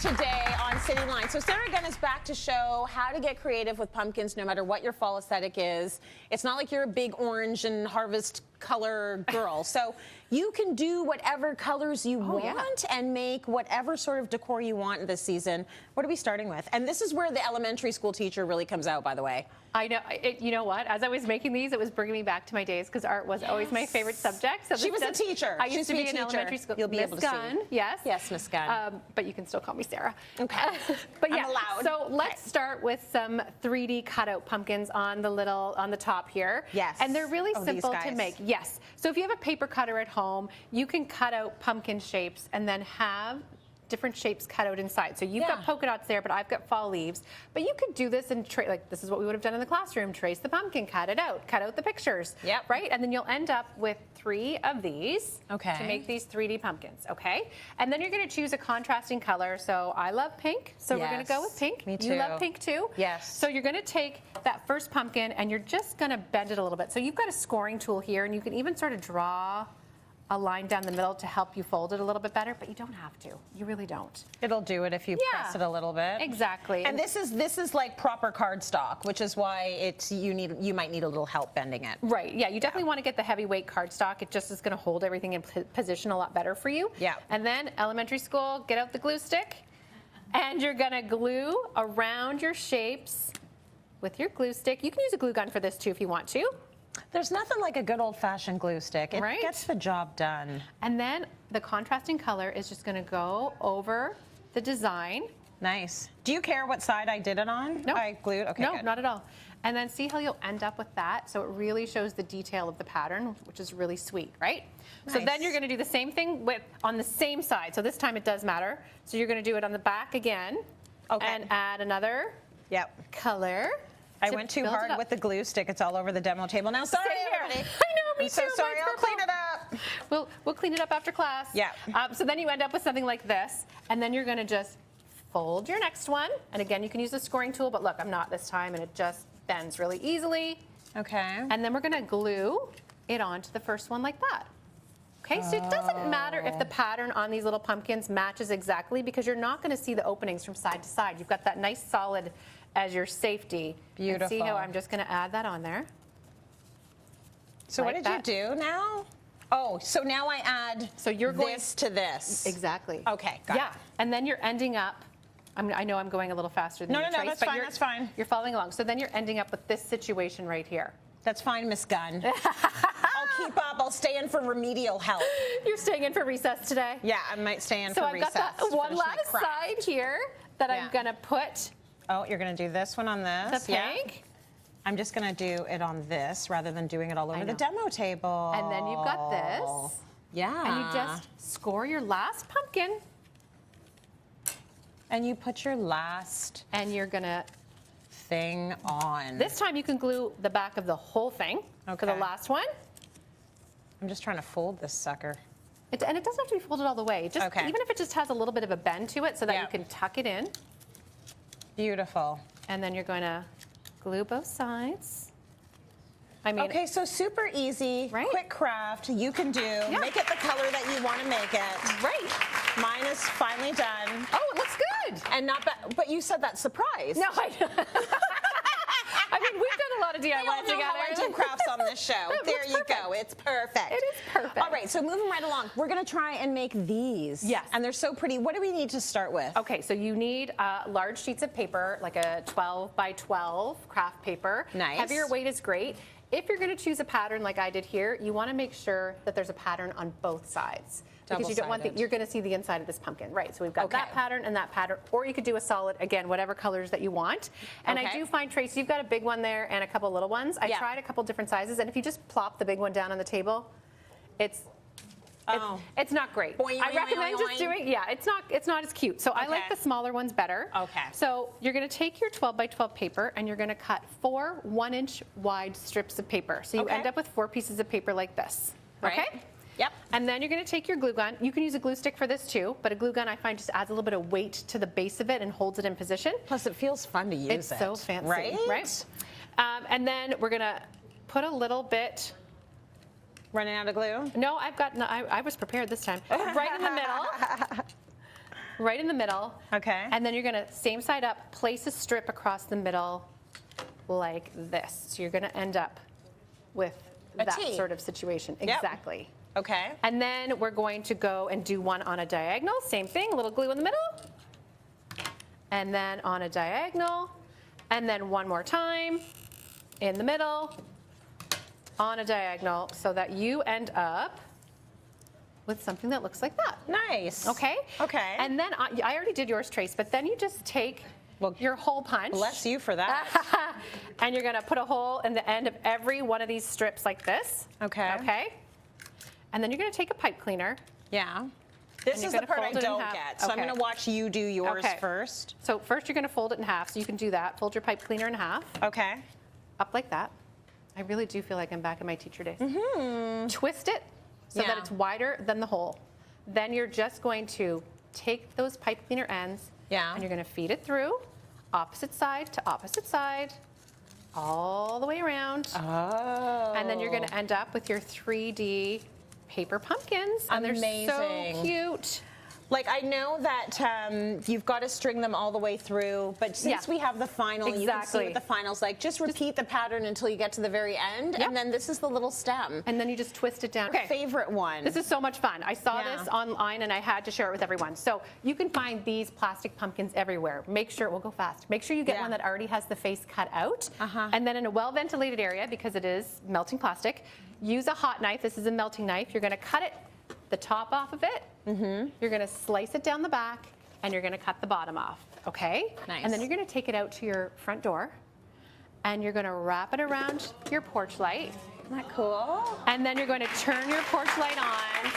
today on Cityline. So Sarah Gunn is back to show how to get creative with pumpkins no matter what your fall aesthetic is. It's not like you're a big orange and harvest color girl. So you can do whatever colors you want and make whatever sort of decor you want this season. What are we starting with? And this is where the elementary school teacher really comes out, by the way. I know. You know what? As I was making these, it was bringing me back to my days because art was always my favorite subject. So she was a teacher. I used to be in elementary school. You'll be able to Gunn, see. yes. Yes, Miss Gunn. But you can still call me Sarah. Okay. But yeah. I'm allowed. So let's start with some 3D cutout pumpkins on the top here. Yes. And they're really simple to make. Yes. So if you have a paper cutter at home, you can cut out pumpkin shapes and then have different shapes cut out inside. So you've got polka dots there, but I've got fall leaves. But you could do this and like this is what we would have done in the classroom. Trace the pumpkin, cut it out, cut out the pictures. Yep. Right? And then you'll end up with 3 of these to make these 3D pumpkins. Okay? And then you're going to choose a contrasting color. So I love pink, so we're going to go with pink. Me too. You love pink too? Yes. So you're going to take that first pumpkin and you're just going to bend it a little bit. So you've got a scoring tool here, and you can even sort of draw a line down the middle to help you fold it a little bit better, but you don't have to. You really don't. It'll do it if you press it a little bit. Exactly. And this is like proper cardstock, which is why you might need a little help bending it. Right. Yeah. You definitely want to get the heavyweight cardstock. It just is going to hold everything in position a lot better for you. Yeah. And then elementary school, get out the glue stick, and you're going to glue around your shapes with your glue stick. You can use a glue gun for this too if you want to. There's nothing like a good old-fashioned glue stick. It gets the job done. And then the contrasting color is just going to go over the design. Nice. Do you care what side I did it on? No. I glued? Okay, no, good. not at all. And then see how you'll end up with that. So it really shows the detail of the pattern, which is really sweet, right? Nice. So then you're going to do the same thing on the same side. So this time it does matter. So you're going to do it on the back again and add another color. I went too hard with the glue stick. It's all over the demo table now. Sorry, everybody. I know, me I'm so too. sorry. I'll clean it up. We'll clean it up after class. Yeah. So then you end up with something like this, and then you're going to just fold your next one. And again, you can use the scoring tool, but look, I'm not this time, and it just bends really easily. Okay. And then we're going to glue it onto the first one like that. Okay, so it doesn't matter if the pattern on these little pumpkins matches exactly, because you're not going to see the openings from side to side. You've got that nice solid as your safety. Beautiful. And see how I'm just going to add that on there. So what did you do now? Oh, so now I add this to this. Exactly. Okay, got it. And then you're ending up, I know I'm going a little faster than you, Trace, that's fine, that's fine. You're following along. So then you're ending up with this situation right here. That's fine, Miss Gunn. I'll keep up. I'll stay in for remedial help. You're staying in for recess today? Yeah, I might stay in for recess. So I've got that one last side here that I'm going to put. Oh, you're going to do this one on this? The pink. I'm just going to do it on this rather than doing it all over the demo table. And then you've got this. Yeah. And you just score your last pumpkin. And you put your last and you're going to thing on. This time you can glue the back of the whole thing for the last one. I'm just trying to fold this sucker. And it doesn't have to be folded all the way. Just, even if it just has a little bit of a bend to it so that you can tuck it in. Beautiful. And then you're going to glue both sides. I mean, okay, so super easy, quick craft. You can do. Make it the color that you want to make it. Right. Mine is finally done. Oh, it looks good. And not bad, but you said that surprise. No, I mean, we've done a lot of DIY together. How I do crafts on this show. There you go. It's perfect. It is perfect. All right, so moving right along, we're going to try and make these. Yes. And they're so pretty. What do we need to start with? Okay, so you need large sheets of paper, like a 12 by 12 craft paper. Nice. Heavier weight is great. If you're going to choose a pattern like I did here, you want to make sure that there's a pattern on both sides. Because you don't want you're going to see the inside of this pumpkin, right? So we've got that pattern and that pattern, or you could do a solid, again, whatever colors that you want. And I do find, Tracy, you've got a big one there and a couple little ones. I tried a couple different sizes, and if you just plop the big one down on the table, it's not great. Boing, I boing, recommend boing, just doing, it's not as cute. So I like the smaller ones better. Okay. So you're going to take your 12 by 12 paper and you're going to cut 4 1-inch wide strips of paper. So you end up with 4 pieces of paper like this. Right. Okay? Yep. And then you're going to take your glue gun. You can use a glue stick for this too, but a glue gun I find just adds a little bit of weight to the base of it and holds it in position. Plus it feels fun to use it. It's so fancy. Right? And then we're going to put a little bit. Running out of glue? No, I was prepared this time. Right in the middle. right in the middle. Okay. And then you're going to, same side up, place a strip across the middle like this. So you're going to end up with that sort of situation. Yep. Exactly. Okay. And then we're going to go and do one on a diagonal. Same thing, a little glue in the middle. And then on a diagonal. And then one more time in the middle, on a diagonal, so that you end up with something that looks like that. Nice. Okay? Okay. And then I already did yours, Trace, but then you just take your hole punch. Bless you for that. And you're going to put a hole in the end of every one of these strips like this. Okay. Okay? And then you're going to take a pipe cleaner. Yeah. This is the part I don't get, so I'm going to watch you do yours first. So first you're going to fold it in half, so you can do that. Fold your pipe cleaner in half. Okay. Up like that. I really do feel like I'm back in my teacher days. Twist it so that it's wider than the hole. Then you're just going to take those pipe cleaner ends and you're going to feed it through, opposite side to opposite side, all the way around. Oh. And then you're going to end up with your 3D paper pumpkins. And amazing. They're so cute. Like, I know that you've got to string them all the way through, but since we have the final, you can see what the final's like. Just repeat the pattern until you get to the very end, and then this is the little stem. And then you just twist it down. Okay. Favorite one. This is so much fun. I saw this online, and I had to share it with everyone. So you can find these plastic pumpkins everywhere. Make sure, we'll go fast. Make sure you get one that already has the face cut out. And then in a well-ventilated area, because it is melting plastic, use a hot knife. This is a melting knife. You're going to cut it, the top off of it. You're going to slice it down the back, and you're going to cut the bottom off, okay? Nice. And then you're going to take it out to your front door, and you're going to wrap it around your porch light. Isn't that cool? And then you're going to turn your porch light on,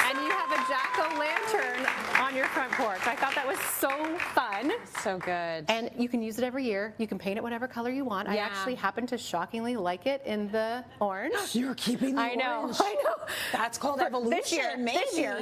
and you have a jack-o'-lantern on your front porch. I thought that was so fun. So good. And you can use it every year. You can paint it whatever color you want. I actually happen to shockingly like it in the orange. You're keeping the orange. I know. That's called evolution, This year.